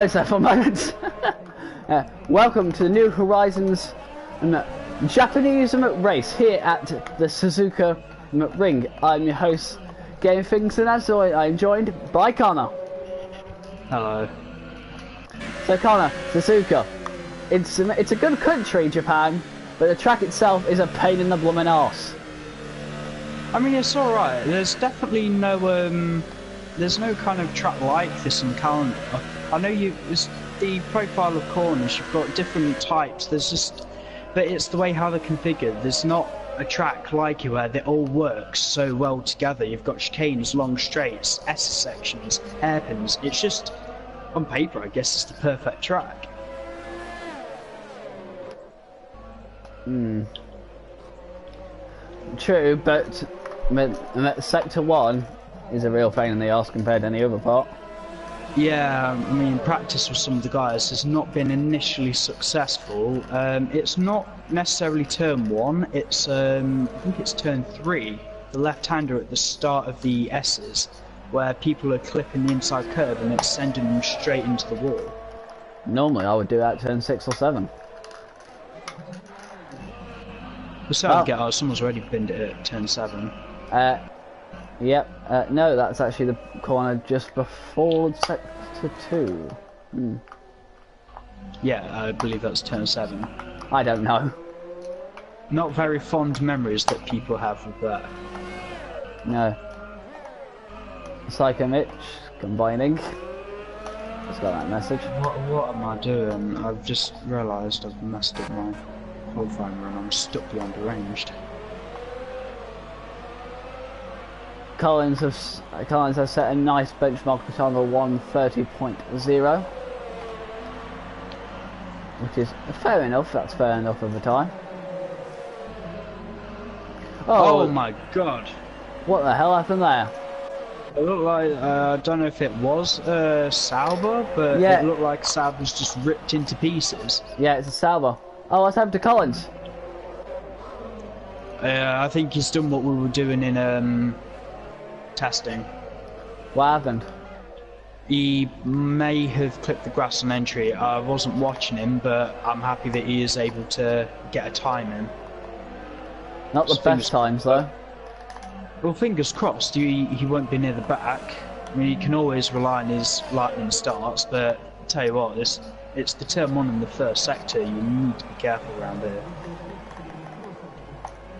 For a moment. Welcome to the New Horizons Japanese race here at the Suzuka Ring. I'm your host, Game Things, and as always, I'm joined by Connor. Hello. So Connor, Suzuka, it's a good country, Japan, but the track itself is a pain in the blooming arse. I mean, it's alright. There's definitely no there's no kind of track like this in Calendar. I know it's the profile of corners, you've got different types, but it's the way how they're configured. There's not a track like it where they all work so well together. You've got chicanes, long straights, S sections, hairpins. It's just, on paper, I guess it's the perfect track. True, but Sector 1 is a real pain in the arse compared to any other part. Yeah, I mean, practice with some of the guys has not been initially successful. It's not necessarily turn 1, it's I think it's turn 3, the left-hander at the start of the S's, where people are clipping the inside curve and it's sending them straight into the wall. Normally I would do that turn 6 or 7. So someone's already pinned it at turn 7. Yep, no, that's actually the corner just before Sector 2. Yeah, I believe that's turn 7. I don't know. Not very fond memories that people have of that. No. Psycho Mitch, combining. Just got that message. What am I doing? I've just realised I've messed up my qualifying run. I'm stuck beyond arranged. Collins has set a nice benchmark for time of 1:30.0, which is fair enough. That's fair enough of a time. Oh my god! What the hell happened there? It looked like I don't know if it was Sauber, but yeah. It looked like Sauber's just ripped into pieces. Yeah, it's a Sauber. Oh, what's happened to Collins? I think he's done what we were doing in testing. What happened? He may have clipped the grass on entry. I wasn't watching him, but I'm happy that he is able to get a time in. Not the best times though. Well, fingers crossed he won't be near the back. I mean, he can always rely on his lightning starts, but I'll tell you what, it's the turn 1 in the first sector. You need to be careful around here.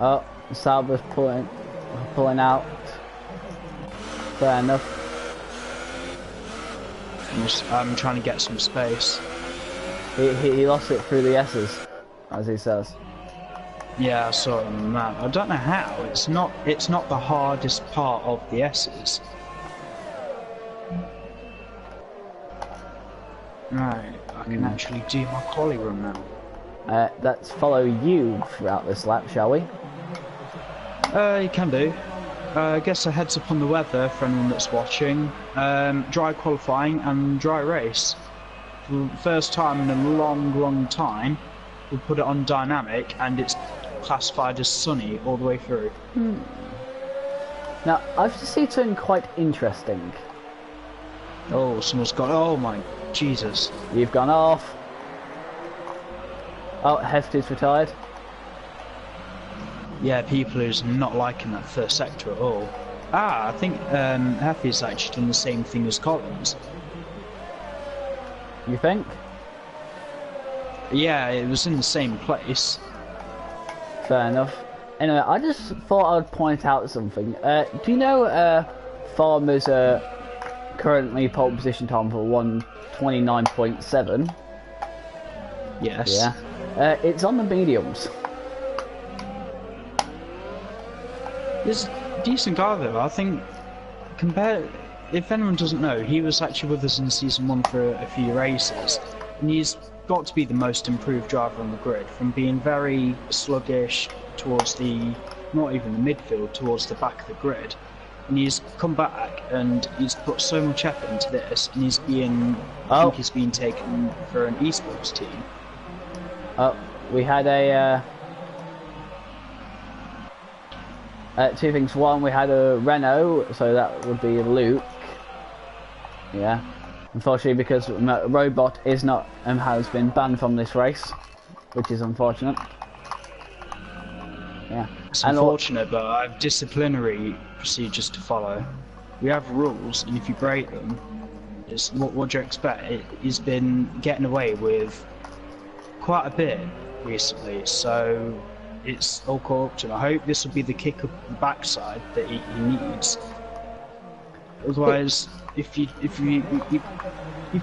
Oh, Sauber's pulling out. Fair enough. I'm trying to get some space. He lost it through the S's, as he says. Yeah, I saw it on the map. I don't know how. It's not the hardest part of the S's. Right, I can actually do my quali run now. Let's follow you throughout this lap, shall we? You can do. I guess a heads up on the weather for anyone that's watching. Dry qualifying and dry race. For the first time in a long time, we'll put it on dynamic and it's classified as sunny all the way through. Now, I've just seen something quite interesting. Oh, someone's got... Oh my Jesus. You've gone off. Oh, Hefty's retired. Yeah, people who's not liking that first sector at all. I think Hefty's actually done the same thing as Collins. You think? Yeah, it was in the same place. Fair enough. Anyway, I just thought I'd point out something. Do you know Farmer's currently pole position time for 1:29.7? Yes. Yeah. It's on the mediums. He's a decent guy though. I think, if anyone doesn't know, he was actually with us in Season 1 for a few races, and he's got to be the most improved driver on the grid, from being very sluggish towards not even the midfield, towards the back of the grid. And he's come back and he's put so much effort into this, and I think he's been taken for an esports team. Oh, we had two things. One, we had a Renault, so that would be Luke. Yeah. unfortunately, because Robot is not has been banned from this race, which is unfortunate. Yeah, It's unfortunate, but I have disciplinary procedures to follow. We have rules, and if you break them, it's what do you expect? He's been getting away with quite a bit recently, so it's all caught up to him. I hope this will be the kick up the backside that he needs. Otherwise, you've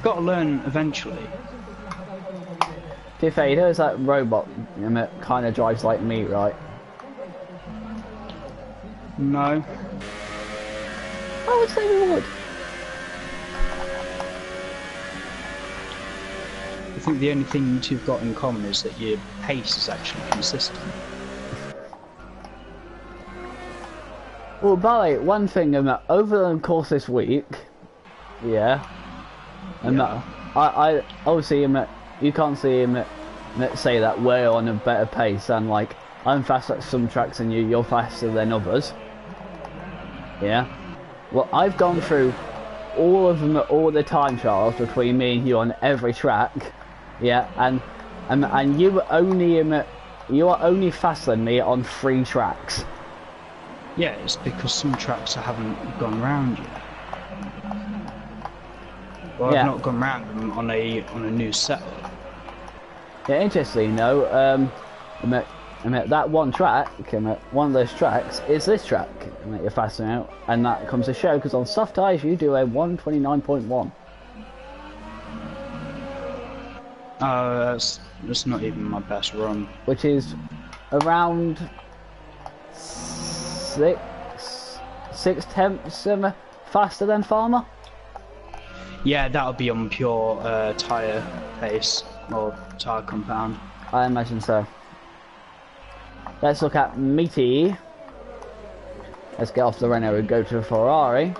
got to learn eventually. To be fair, he knows that Robot kind of drives like me, right? No. I would say we would. I think the only thing you two have got in common is that your pace is actually consistent. Well, by the way, one thing, over the course this week, I obviously, you can't see him say that we're on a better pace, and like, I'm faster at some tracks than you're faster than others. Yeah. Well, I've gone through all of them, all the time trials between me and you on every track. Yeah, and you are only faster than me on 3 tracks. Yeah, it's because some tracks I haven't gone round yet. Well, yeah. I've not gone round them on a new setup. Yeah, interestingly, that one track, one of those tracks is this track that you're faster out, and that comes to show because on soft tyres you do a 129.1. That's not even my best run. Which is around 6/10 faster than Farmer. Yeah, that'll be on pure tyre pace or tyre compound. I imagine so. Let's look at Meaty. Let's get off the Renault and go to Ferrari.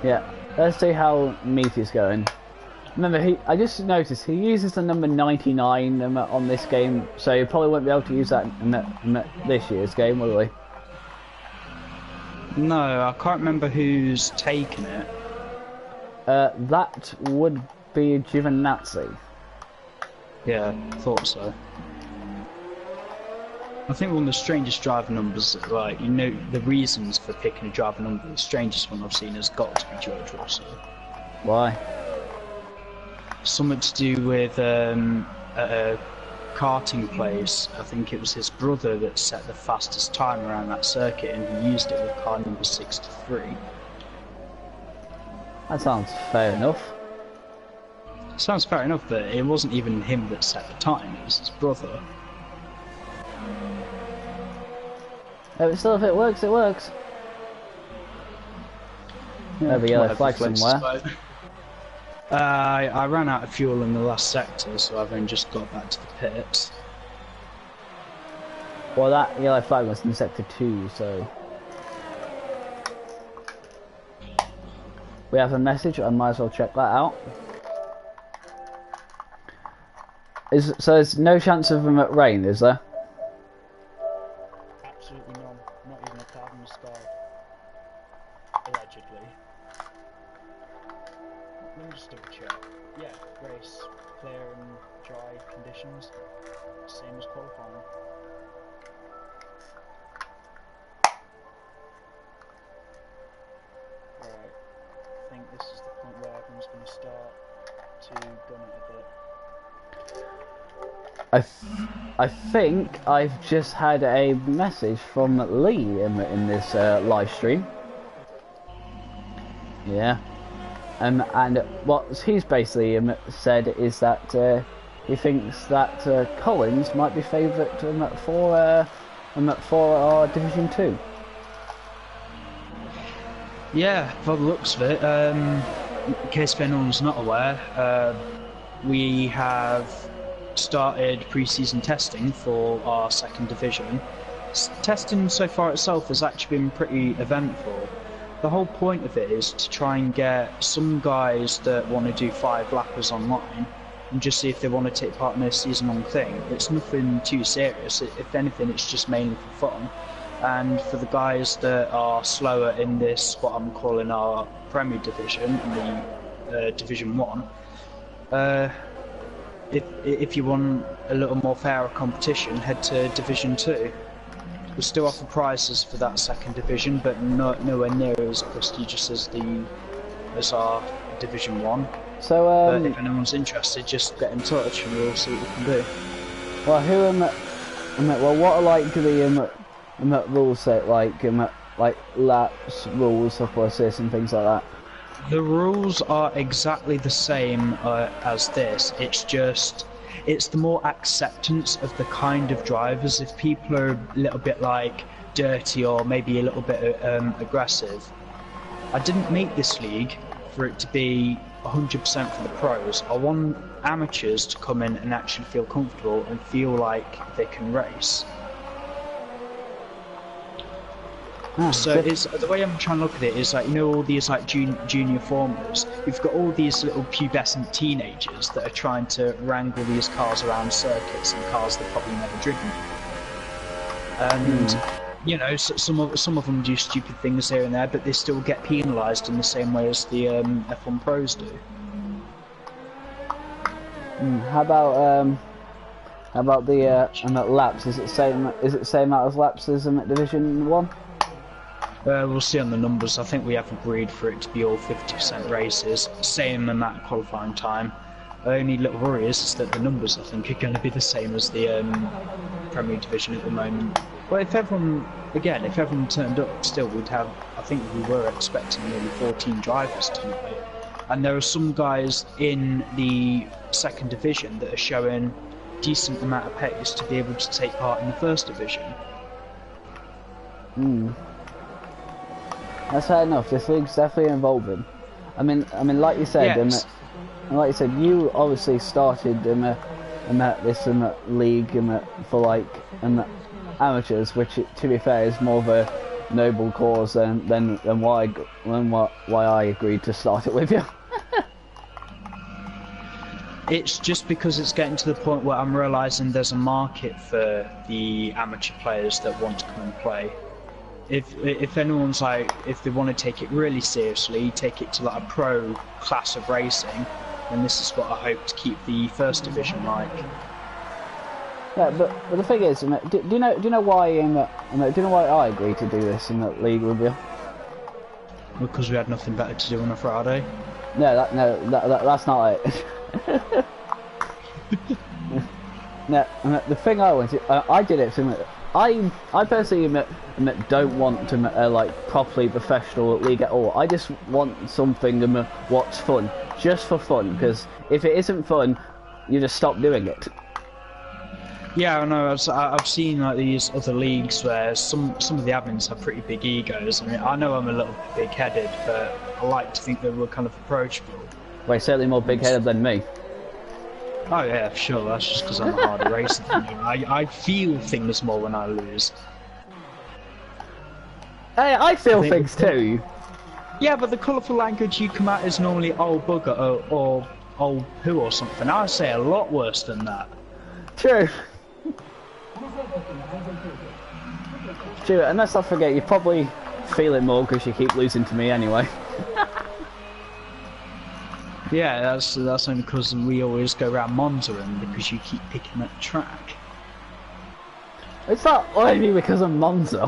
Yeah, let's see how Meaty's going. Remember, I just noticed he uses the number 99 on this game, so he probably won't be able to use that in this year's game, will he? No, I can't remember who's taken it. That would be Giovinazzi. Yeah, thought so. I think one of the strangest driver numbers, like, the reasons for picking a driver number, the strangest one I've seen has got to be George Russell. Why? Something to do with a karting place. I think it was his brother that set the fastest time around that circuit, and he used it with car number 63. That sounds fair enough. Sounds fair enough, but it wasn't even him that set the time, it was his brother. Yeah, but still, if it works, it works. There'll be a yellow flag somewhere. I ran out of fuel in the last sector, so I've only just got back to the pits. Well, that yellow flag was in sector 2, so... We have a message, I might as well check that out. So there's no chance of them at rain, is there? Absolutely none. Not even a cloud in the sky. Allegedly. Let me just double check. Yeah, race, clear and dry conditions. Same as qualifying. Right. I think this is the point where everyone's going to start to gun it a bit. I think I've just had a message from Lee in this live stream. Yeah. And what he's basically said is that he thinks that Collins might be favourite for our Division 2. Yeah, by the looks of it, in case if anyone's not aware, we have started pre-season testing for our second division. Testing so far itself has actually been pretty eventful. The whole point of it is to try and get some guys that want to do 5 lappers online and just see if they want to take part in a season-long thing. It's nothing too serious. If anything, it's just mainly for fun. And for the guys that are slower in this, what I'm calling our Premier Division, in the Division 1, if you want a little more fairer competition, head to Division 2. We still offer prizes for that second division, but nowhere near as prestigious as our Division 1. So, but if anyone's interested, just get in touch and we'll see what we can do. Well, what are like the rules set, like laps, rules, stuff like this, and things like that? The rules are exactly the same as this. It's the more acceptance of the kind of drivers. If people are a little bit like dirty or maybe a little bit aggressive. I didn't make this league for it to be 100% for the pros. I want amateurs to come in and actually feel comfortable and feel like they can race. So it's the way I'm trying to look at it is like, you know, all these like junior formers. You've got all these little pubescent teenagers that are trying to wrangle these cars around circuits and cars they've probably never driven. And you know, some of them do stupid things here and there, but they still get penalised in the same way as the F1 pros do. How about the laps? Is it same? Is it the same amount of laps as Division 1? We'll see on the numbers. I think we have agreed for it to be all 50% races, same amount of qualifying time. The only little worry is that the numbers, I think, are going to be the same as the Premier Division at the moment. Well, if everyone turned up, still we'd have, I think we were expecting nearly 14 drivers tonight. And there are some guys in the second division that are showing decent amount of pace to be able to take part in the first division. That's fair enough. This league's definitely evolving. I mean, like you said, yes. You obviously started this league for like amateurs, which, to be fair, is more of a noble cause than why I agreed to start it with you. It's just because it's getting to the point where I'm realising there's a market for the amateur players that want to come and play. If anyone's like, if they want to take it really seriously, take it to like a pro class of racing, then this is what I hope to keep the first division like. Yeah, but the thing is, do you know why I agreed to do this in the league with you? Because we had nothing better to do on a Friday. No, that's not it. No, the thing I wanted, I did it to. I personally don't want to like properly professional league at all. I just want something what's fun, just for fun. Because if it isn't fun, you just stop doing it. Yeah, I know. I've seen like these other leagues where some of the admins have pretty big egos. I mean, I know I'm a little bit big-headed, but I like to think that we're kind of approachable. Well, certainly more big-headed than me. Oh yeah, sure. That's just because I'm a harder racer than you. I feel things more when I lose. Hey, I feel things too. Yeah, but the colourful language you come out is normally "old bugger" or "old poo" or something. I say a lot worse than that. True. True, and let's not forget, you probably feel it more because you keep losing to me anyway. Yeah, that's only because we always go around Monza and because you keep picking that track. It's not only because of Monza.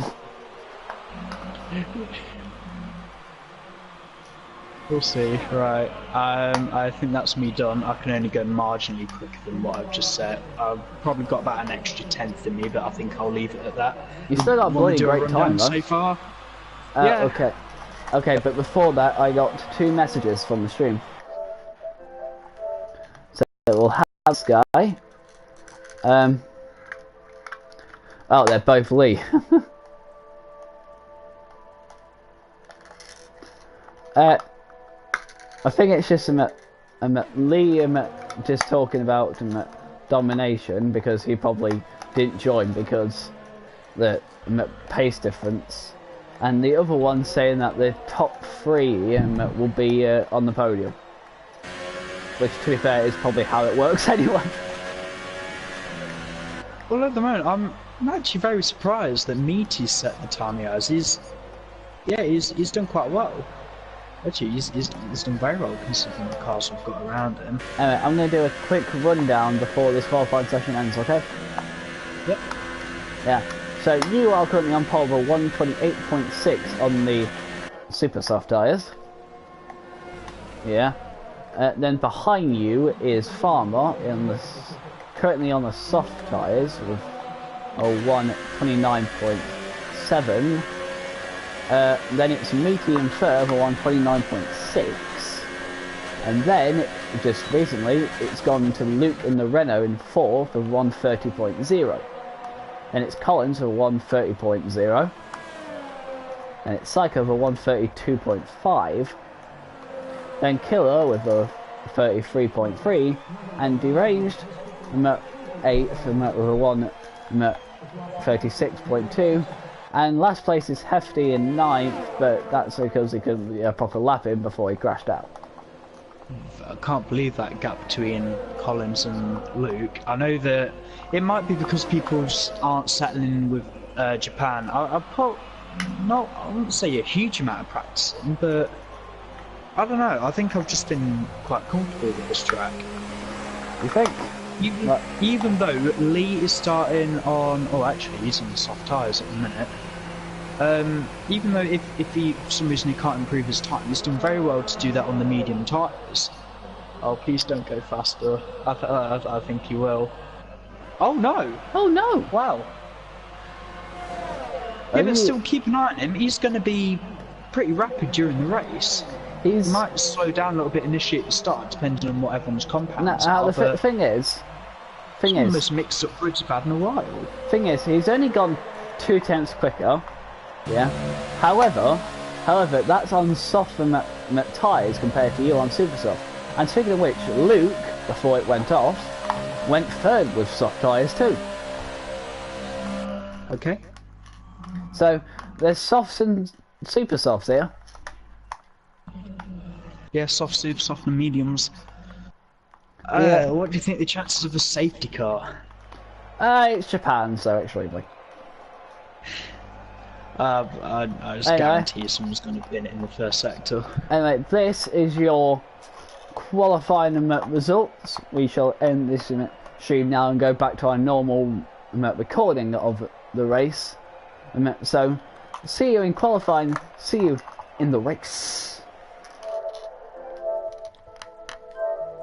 We'll see. Right. I think that's me done. I can only go marginally quicker than what I've just said. I've probably got about an extra tenth in me, but I think I'll leave it at that. You still got a bloody great time, though. So far. Yeah. Okay, but before that, I got 2 messages from the stream. So we'll have this guy. Oh, they're both Lee. I think it's just Lee just talking about domination because he probably didn't join because the pace difference, and the other one saying that the top 3 will be on the podium, which, to be fair, is probably how it works anyway. Well, at the moment, I'm actually very surprised that Meaty set the time he has. He's done quite well. Actually, he's done very well considering the cars we've got around him. Anyway, I'm going to do a quick rundown before this qualifying session ends, okay? Yep. Yeah. So you are currently on pole for 128.6 on the super soft tyres. Yeah. Then behind you is Farmer currently on the soft tyres with a 129.7. Then it's Meaty and Ferv, a 129.6. And then, just recently, it's gone to Luke in the Renault in 4th of 130.0. Then it's Collins of 130.0. And it's Psycho of a 132.5. Then Killer with a 33.3. And Deranged from 8th with a 136.2. And last place is Hefty in 9th, but that's because he couldn't get a proper lap in before he crashed out. I can't believe that gap between Collins and Luke. I know that it might be because people aren't settling with Japan. I wouldn't say a huge amount of practicing, but I don't know. I think I've just been quite comfortable with this track. You think? Even though Lee is starting on... Oh, actually, he's on the soft tyres at the minute. Even though if he, for some reason, he can't improve his time, he's done very well to do that on the medium tyres. Oh, please don't go faster. I think he will. Oh, no! Oh, no! Wow. Yeah, but still keep an eye on him. He's going to be pretty rapid during the race. He might slow down a little bit initially at the start, depending on what everyone's compounds are. The thing is, almost mixed up for bad in a while. Thing is, he's only gone 2 tenths quicker. Yeah. However, that's on soft tyres compared to you on super soft. And speaking of which, Luke, before it went off, went third with soft tyres too. Okay. So there's softs and super softs here. Yeah, soft, super soft, and mediums. Yeah. What do you think the chances of a safety car? It's Japan, so extremely. I just guarantee someone's going to be in the first sector. Anyway, this is your qualifying results. We shall end this stream now and go back to our normal recording of the race. So, see you in qualifying, see you in the race.